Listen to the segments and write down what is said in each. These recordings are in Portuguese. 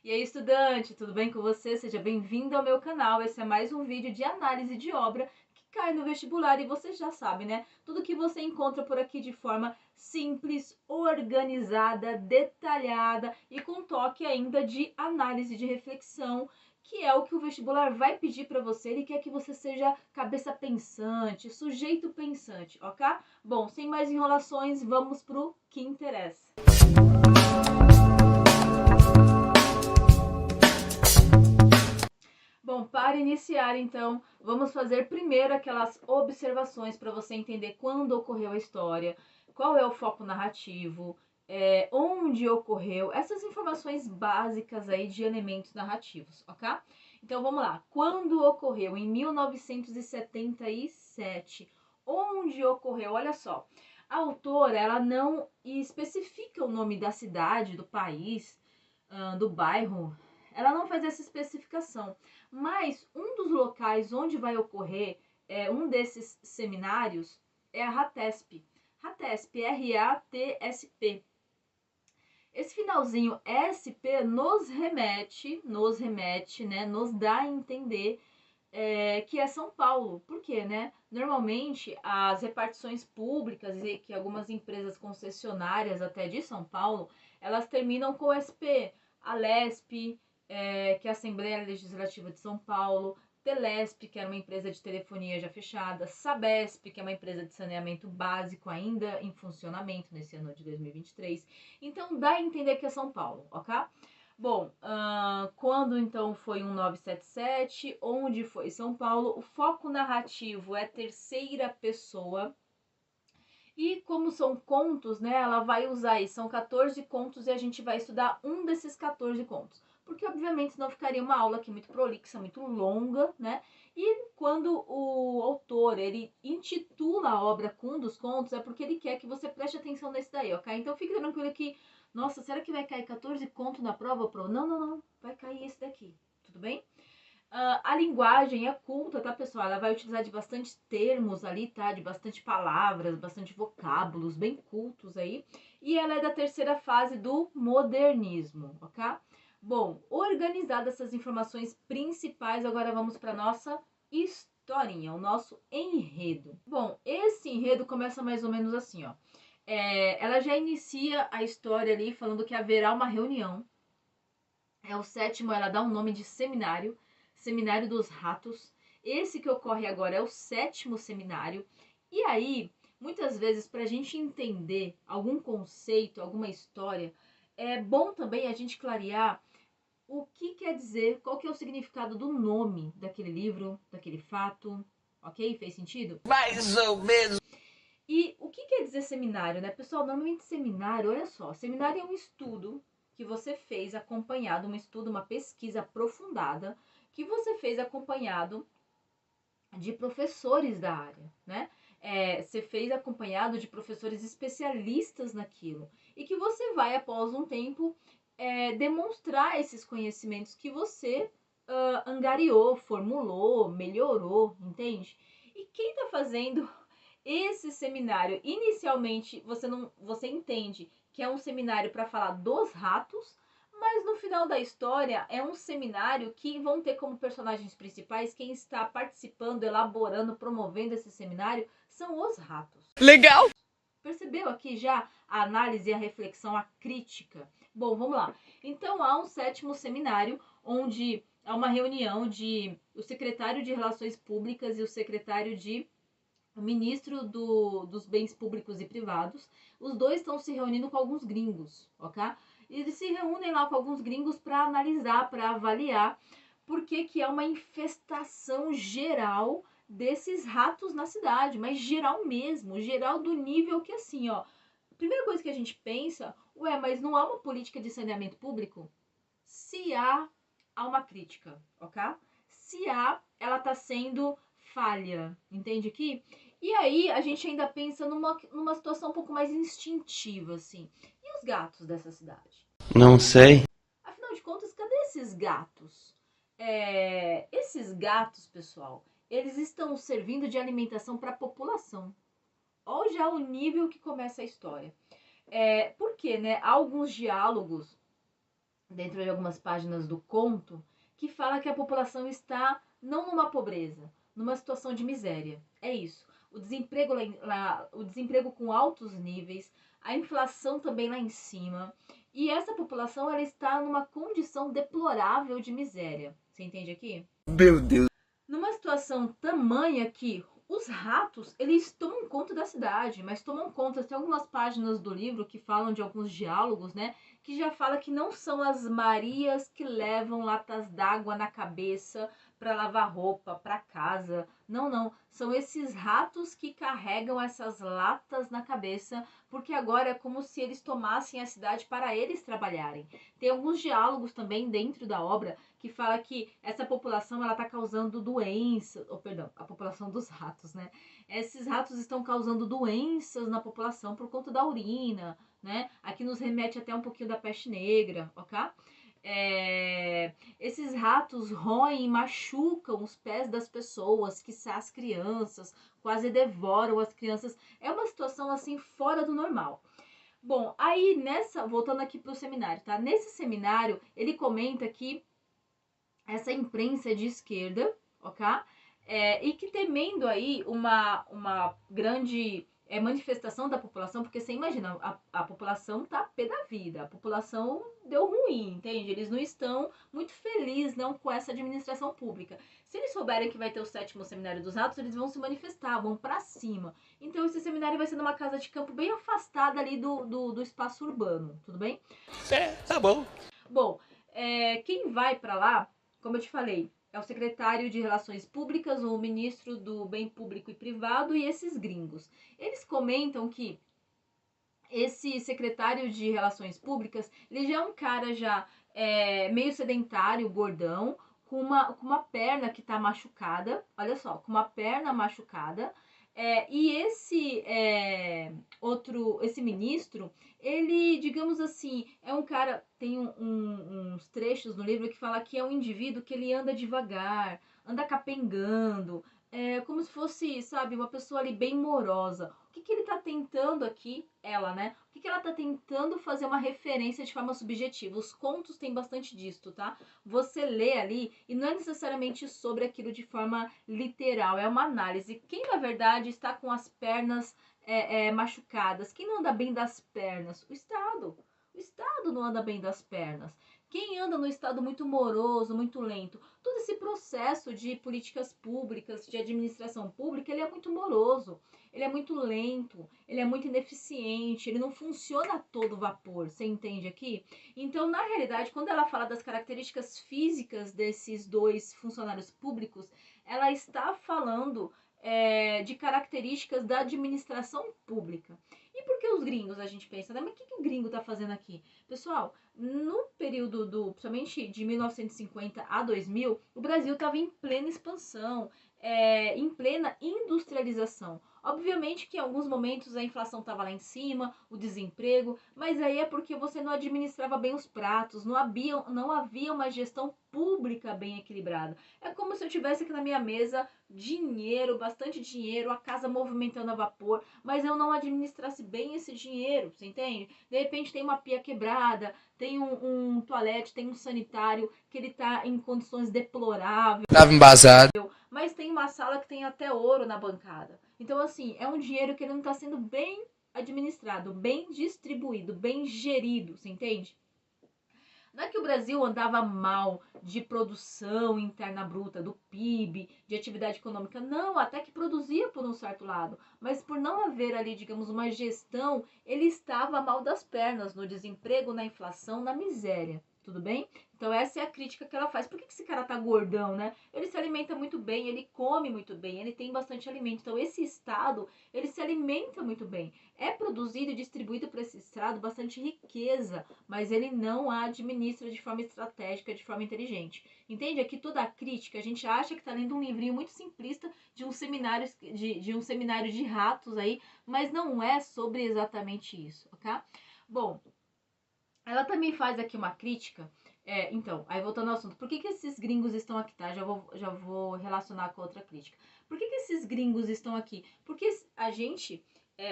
E aí, estudante, tudo bem com você? Seja bem-vindo ao meu canal. Esse é mais um vídeo de análise de obra que cai no vestibular e você já sabe, né? Tudo que você encontra por aqui de forma simples, organizada, detalhada e com toque ainda de análise de reflexão, que é o que o vestibular vai pedir para você. Ele quer que você seja cabeça pensante, sujeito pensante, ok? Bom, sem mais enrolações, vamos pro que interessa. Bom, para iniciar, então, vamos fazer primeiro aquelas observações para você entender quando ocorreu a história, qual é o foco narrativo, onde ocorreu, essas informações básicas aí de elementos narrativos, ok? Então vamos lá. Quando ocorreu? Em 1977. Onde ocorreu? Olha só. A autora, ela não especifica o nome da cidade, do país, do bairro. Ela não faz essa especificação. Mas um dos locais onde vai ocorrer um desses seminários é a RATESP. RATESP, R-A-T-S-P. Esse finalzinho SP nos remete, né, nos dá a entender que é São Paulo. Por quê, né? Normalmente as repartições públicas e que algumas empresas concessionárias até de São Paulo, elas terminam com SP, Alesp, que é a Assembleia Legislativa de São Paulo, Telesp, que era uma empresa de telefonia já fechada, Sabesp, que é uma empresa de saneamento básico ainda em funcionamento nesse ano de 2023. Então dá a entender que é São Paulo, ok? Bom, quando então foi 1977, onde foi São Paulo, o foco narrativo é terceira pessoa. E como são contos, né, ela vai usar aí, são 14 contos e a gente vai estudar um desses 14 contos. Porque, obviamente, senão ficaria uma aula aqui muito prolixa, muito longa, né? E quando o autor, ele intitula a obra com um dos contos, é porque ele quer que você preste atenção nesse daí, ok? Então, fique tranquilo que, nossa, será que vai cair 14 contos na prova, Pro? Não, não, não, vai cair esse daqui, tudo bem? A linguagem é culta, tá, pessoal? Ela vai utilizar de bastante termos ali, tá? De bastante palavras, bastante vocábulos, bem cultos aí. E ela é da terceira fase do modernismo, ok? Bom, organizadas essas informações principais, agora vamos para nossa historinha, o nosso enredo. Bom, esse enredo começa mais ou menos assim, ó. Ela já inicia a história ali falando que haverá uma reunião. É o sétimo, ela dá um nome de seminário, Seminário dos Ratos. Esse que ocorre agora é o sétimo seminário. E aí, muitas vezes, para a gente entender algum conceito, alguma história, é bom também a gente clarear o que quer dizer, qual que é o significado do nome daquele livro, daquele fato, ok? Fez sentido? Mais ou menos. E o que quer dizer seminário, né? Pessoal, normalmente seminário, olha só, seminário é um estudo que você fez acompanhado, um estudo, uma pesquisa aprofundada, que você fez acompanhado de professores da área, né? Você fez acompanhado de professores especialistas naquilo e que você vai, após um tempo, demonstrar esses conhecimentos que você angariou, formulou, melhorou, entende? E quem está fazendo esse seminário, inicialmente, você entende que é um seminário para falar dos ratos, mas no final da história é um seminário que vão ter como personagens principais quem está participando, elaborando, promovendo esse seminário são os ratos. Legal! Percebeu aqui já a análise, a reflexão, a crítica? Bom, vamos lá. Então há um sétimo seminário onde há uma reunião de o secretário de Relações Públicas e o secretário de o ministro dos bens públicos e privados. Os dois estão se reunindo com alguns gringos, ok? E eles se reúnem lá com alguns gringos para analisar, para avaliar por que é uma infestação geral desses ratos na cidade, mas geral mesmo, geral do nível que assim, ó. Primeira coisa que a gente pensa, ué, mas não há uma política de saneamento público? Se há uma crítica, ok? Se há, ela está sendo falha, entende aqui? E aí a gente ainda pensa numa situação um pouco mais instintiva, assim. E os gatos dessa cidade? Não sei. Afinal de contas, cadê esses gatos? Esses gatos, pessoal, eles estão servindo de alimentação para a população. Olha já o nível que começa a história. Por quê, né? Há alguns diálogos dentro de algumas páginas do conto, que fala que a população está não numa pobreza, numa situação de miséria. É isso. O desemprego com altos níveis, a inflação também lá em cima. E essa população ela está numa condição deplorável de miséria. Você entende aqui? Meu Deus. Numa situação tamanha que os ratos, eles tomam conta da cidade, mas tomam conta, tem algumas páginas do livro que falam de alguns diálogos, né, que já fala que não são as Marias que levam latas d'água na cabeça para lavar roupa, para casa. Não, não, são esses ratos que carregam essas latas na cabeça, porque agora é como se eles tomassem a cidade para eles trabalharem. Tem alguns diálogos também dentro da obra que fala que essa população ela está causando doenças, ou perdão, a população dos ratos, né? Esses ratos estão causando doenças na população por conta da urina, né? Aqui nos remete até um pouquinho da peste negra, ok? Esses ratos roem e machucam os pés das pessoas, que as crianças, quase devoram as crianças. É uma situação assim fora do normal. Bom, aí voltando aqui para o seminário, tá? Nesse seminário, ele comenta que essa imprensa de esquerda, ok? E que temendo aí uma grande manifestação da população, porque você imagina, a população tá pé da vida, a população deu ruim, entende? Eles não estão muito felizes não com essa administração pública. Se eles souberem que vai ter o 7º Seminário dos Ratos, eles vão se manifestar, vão para cima. Então esse seminário vai ser numa casa de campo bem afastada ali do espaço urbano, tudo bem? Tá bom. Bom, quem vai para lá, como eu te falei, é o secretário de Relações Públicas, o ministro do Bem Público e Privado e esses gringos. Eles comentam que esse secretário de Relações Públicas, ele já é um cara já meio sedentário, gordão, com uma perna que tá machucada, olha só, com uma perna machucada. E esse ministro, ele, digamos assim, é um cara, tem uns trechos no livro que fala que é um indivíduo que ele anda devagar, anda capengando, como se fosse, sabe, uma pessoa ali bem morosa. O que ele tá tentando aqui, ela, né? O que ela tá tentando fazer uma referência de forma subjetiva? Os contos têm bastante disto, tá? Você lê ali e não é necessariamente sobre aquilo de forma literal, é uma análise. Quem, na verdade, está com as pernas machucadas? Quem não anda bem das pernas? O Estado. O Estado não anda bem das pernas. Quem anda no estado muito moroso, muito lento? Todo esse processo de políticas públicas, de administração pública, ele é muito moroso, ele é muito lento, ele é muito ineficiente, ele não funciona a todo vapor, você entende aqui? Então, na realidade, quando ela fala das características físicas desses dois funcionários públicos, ela está falando de características da administração pública. E por que os gringos, a gente pensa, né? Mas o que o gringo está fazendo aqui? Pessoal, no período principalmente de 1950 a 2000, o Brasil estava em plena expansão, em plena industrialização. Obviamente que em alguns momentos a inflação estava lá em cima, o desemprego, mas aí é porque você não administrava bem os pratos, não havia uma gestão pública bem equilibrada. É como se eu tivesse aqui na minha mesa dinheiro, bastante dinheiro, a casa movimentando a vapor, mas eu não administrasse bem esse dinheiro, você entende? De repente tem uma pia quebrada, tem um toalete, tem um sanitário que ele tá em condições deploráveis. Tava embasado. Mas tem uma sala que tem até ouro na bancada. Então, assim, é um dinheiro que ele não está sendo bem administrado, bem distribuído, bem gerido, você entende? Não é que o Brasil andava mal de produção interna bruta, do PIB, de atividade econômica. Não, até que produzia por um certo lado. Mas por não haver ali, digamos, uma gestão, ele estava mal das pernas, no desemprego, na inflação, na miséria. Tudo bem? Então essa é a crítica que ela faz. Por que esse cara tá gordão, né? Ele se alimenta muito bem, ele come muito bem, ele tem bastante alimento. Então esse estado, ele se alimenta muito bem. É produzido e distribuído para esse estado bastante riqueza, mas ele não a administra de forma estratégica, de forma inteligente. Entende? Aqui toda a crítica, a gente acha que está lendo um livrinho muito simplista de um seminário de ratos aí, mas não é sobre exatamente isso, ok? Bom, ela também faz aqui uma crítica. Então, aí voltando ao assunto, por que esses gringos estão aqui, tá? Já vou relacionar com outra crítica. Por que esses gringos estão aqui? Porque a gente,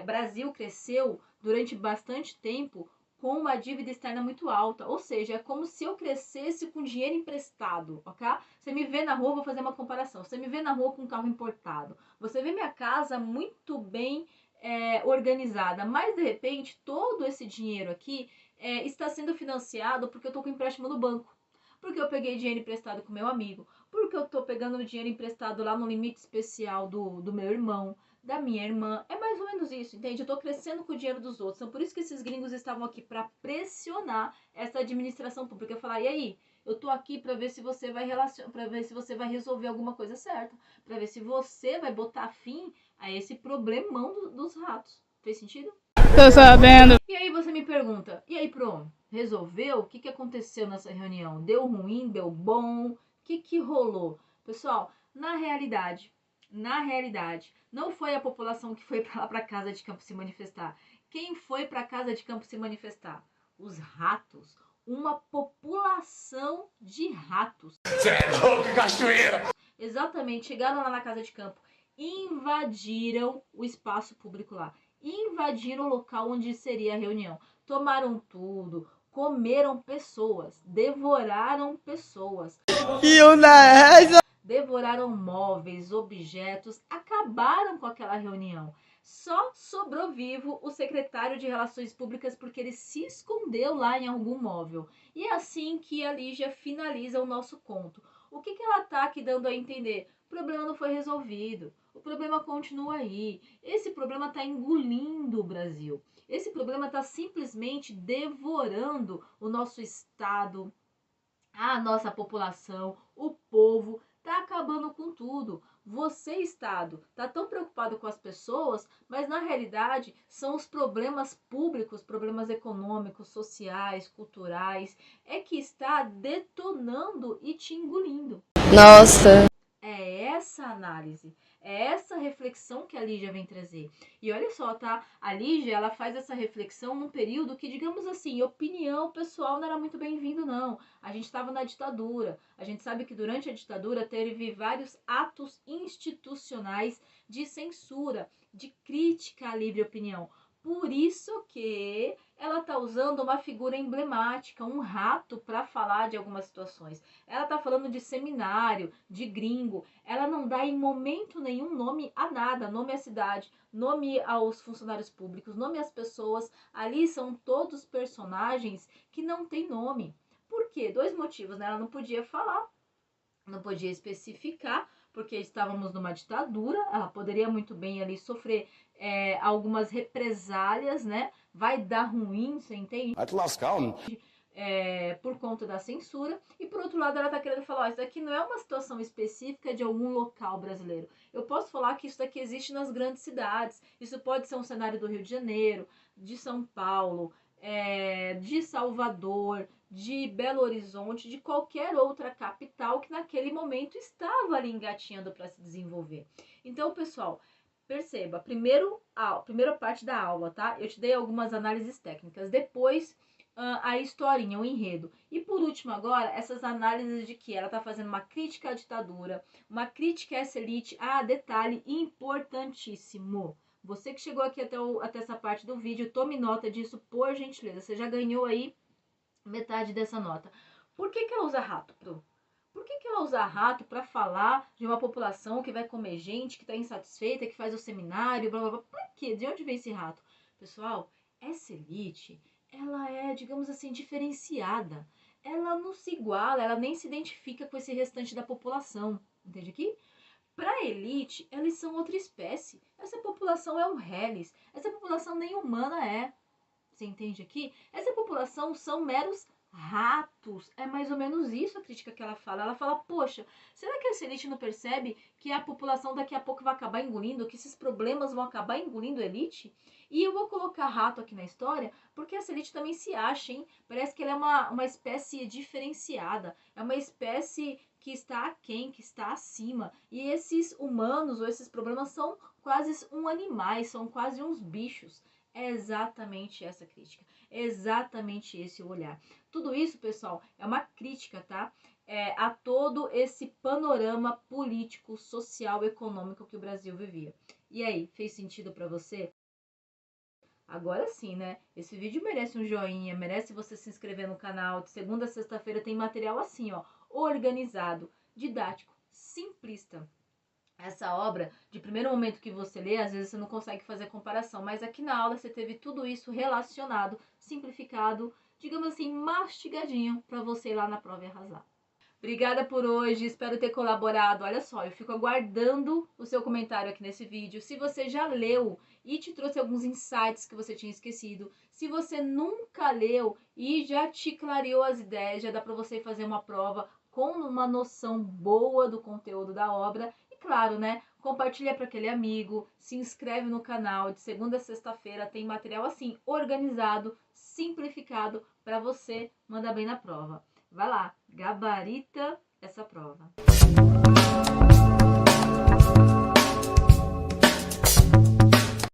Brasil, cresceu durante bastante tempo com uma dívida externa muito alta, ou seja, é como se eu crescesse com dinheiro emprestado, ok? Você me vê na rua, vou fazer uma comparação, você me vê na rua com um carro importado, você vê minha casa muito bem organizada, mas de repente todo esse dinheiro aqui está sendo financiado porque eu estou com empréstimo no banco, porque eu peguei dinheiro emprestado com meu amigo, porque eu estou pegando dinheiro emprestado lá no limite especial do meu irmão, da minha irmã. É mais ou menos isso, entende? Eu tô crescendo com o dinheiro dos outros. Então, por isso que esses gringos estavam aqui para pressionar essa administração pública. Falar, e aí? Eu tô aqui para ver se você vai para ver se você vai resolver alguma coisa certa, para ver se você vai botar fim a esse problemão dos ratos. Fez sentido? Tô sabendo. E aí você me pergunta, e aí, Pro, resolveu? O que aconteceu nessa reunião? Deu ruim? Deu bom? O que rolou? Pessoal, na realidade, não foi a população que foi lá para casa de campo se manifestar. Quem foi para casa de campo se manifestar? Os ratos. Uma população de ratos. Cê é louco, cachoeira! Exatamente, chegaram lá na casa de campo, invadiram o espaço público lá, invadiram o local onde seria a reunião, tomaram tudo, comeram pessoas, devoraram pessoas. Devoraram móveis, objetos, acabaram com aquela reunião. Só sobrou vivo o secretário de Relações Públicas porque ele se escondeu lá em algum móvel. E é assim que a Lígia finaliza o nosso conto. O que ela está aqui dando a entender? O problema não foi resolvido. O problema continua aí. Esse problema está engolindo o Brasil. Esse problema está simplesmente devorando o nosso Estado, a nossa população, o povo. Tá acabando com tudo. Você, Estado, tá tão preocupado com as pessoas, mas na realidade são os problemas públicos, problemas econômicos, sociais, culturais, é que está detonando e te engolindo. Nossa. É essa análise, é essa reflexão que a Lígia vem trazer. E olha só, tá? A Lígia, ela faz essa reflexão num período que, digamos assim, opinião pessoal não era muito bem-vindo, não. A gente estava na ditadura. A gente sabe que durante a ditadura teve vários atos institucionais de censura, de crítica à livre opinião. Por isso que ela tá usando uma figura emblemática, um rato, para falar de algumas situações. Ela tá falando de seminário, de gringo. Ela não dá em momento nenhum nome a nada, nome à cidade, nome aos funcionários públicos, nome às pessoas. Ali são todos personagens que não têm nome. Por quê? Dois motivos, né? Ela não podia falar, não podia especificar, porque estávamos numa ditadura. Ela poderia muito bem ali sofrer algumas represálias, né? Vai dar ruim, você entende? Vai te lascar, homem. Por conta da censura. E por outro lado, ela está querendo falar, isso daqui não é uma situação específica de algum local brasileiro. Eu posso falar que isso daqui existe nas grandes cidades. Isso pode ser um cenário do Rio de Janeiro, de São Paulo, de Salvador, de Belo Horizonte, de qualquer outra capital que naquele momento estava ali engatinhando para se desenvolver. Então, pessoal, perceba, primeira parte da aula, tá? Eu te dei algumas análises técnicas. Depois, a historinha, o enredo. E por último agora, essas análises de que ela está fazendo uma crítica à ditadura, uma crítica a essa elite. Ah, detalhe importantíssimo. Você que chegou aqui até essa parte do vídeo, tome nota disso, por gentileza. Você já ganhou aí metade dessa nota. Por que ela usa rato, Pro? Por que ela usa rato para falar de uma população que vai comer gente, que está insatisfeita, que faz o seminário, blá blá blá? Por quê? De onde vem esse rato? Pessoal, essa elite, ela é, digamos assim, diferenciada. Ela não se iguala, ela nem se identifica com esse restante da população. Entende aqui? Para a elite, eles são outra espécie. Essa população é um reles. Essa população nem humana é. Você entende aqui? Essa população são meros ratos. É mais ou menos isso a crítica que ela fala. Ela fala, poxa, será que essa elite não percebe que a população daqui a pouco vai acabar engolindo, que esses problemas vão acabar engolindo a elite? E eu vou colocar rato aqui na história, porque essa elite também se acha, hein? Parece que ela é uma espécie diferenciada. É uma espécie que está aquém, que está acima. E esses humanos ou esses problemas são quase animais, são quase uns bichos. É exatamente essa crítica, é exatamente esse o olhar. Tudo isso, pessoal, é uma crítica, tá? A todo esse panorama político, social, econômico que o Brasil vivia. E aí, fez sentido para você? Agora sim, né? Esse vídeo merece um joinha, merece você se inscrever no canal. De segunda a sexta-feira tem material assim, ó, organizado, didático, simplista. Essa obra, de primeiro momento que você lê, às vezes você não consegue fazer comparação, mas aqui na aula você teve tudo isso relacionado, simplificado, digamos assim, mastigadinho, para você ir lá na prova e arrasar. Obrigada por hoje, espero ter colaborado. Olha só, eu fico aguardando o seu comentário aqui nesse vídeo. Se você já leu e te trouxe alguns insights que você tinha esquecido, se você nunca leu e já te clareou as ideias, já dá para você fazer uma prova com uma noção boa do conteúdo da obra. E claro, né? Compartilha para aquele amigo, se inscreve no canal. De segunda a sexta-feira tem material assim, organizado, simplificado, para você mandar bem na prova. Vai lá, gabarita essa prova.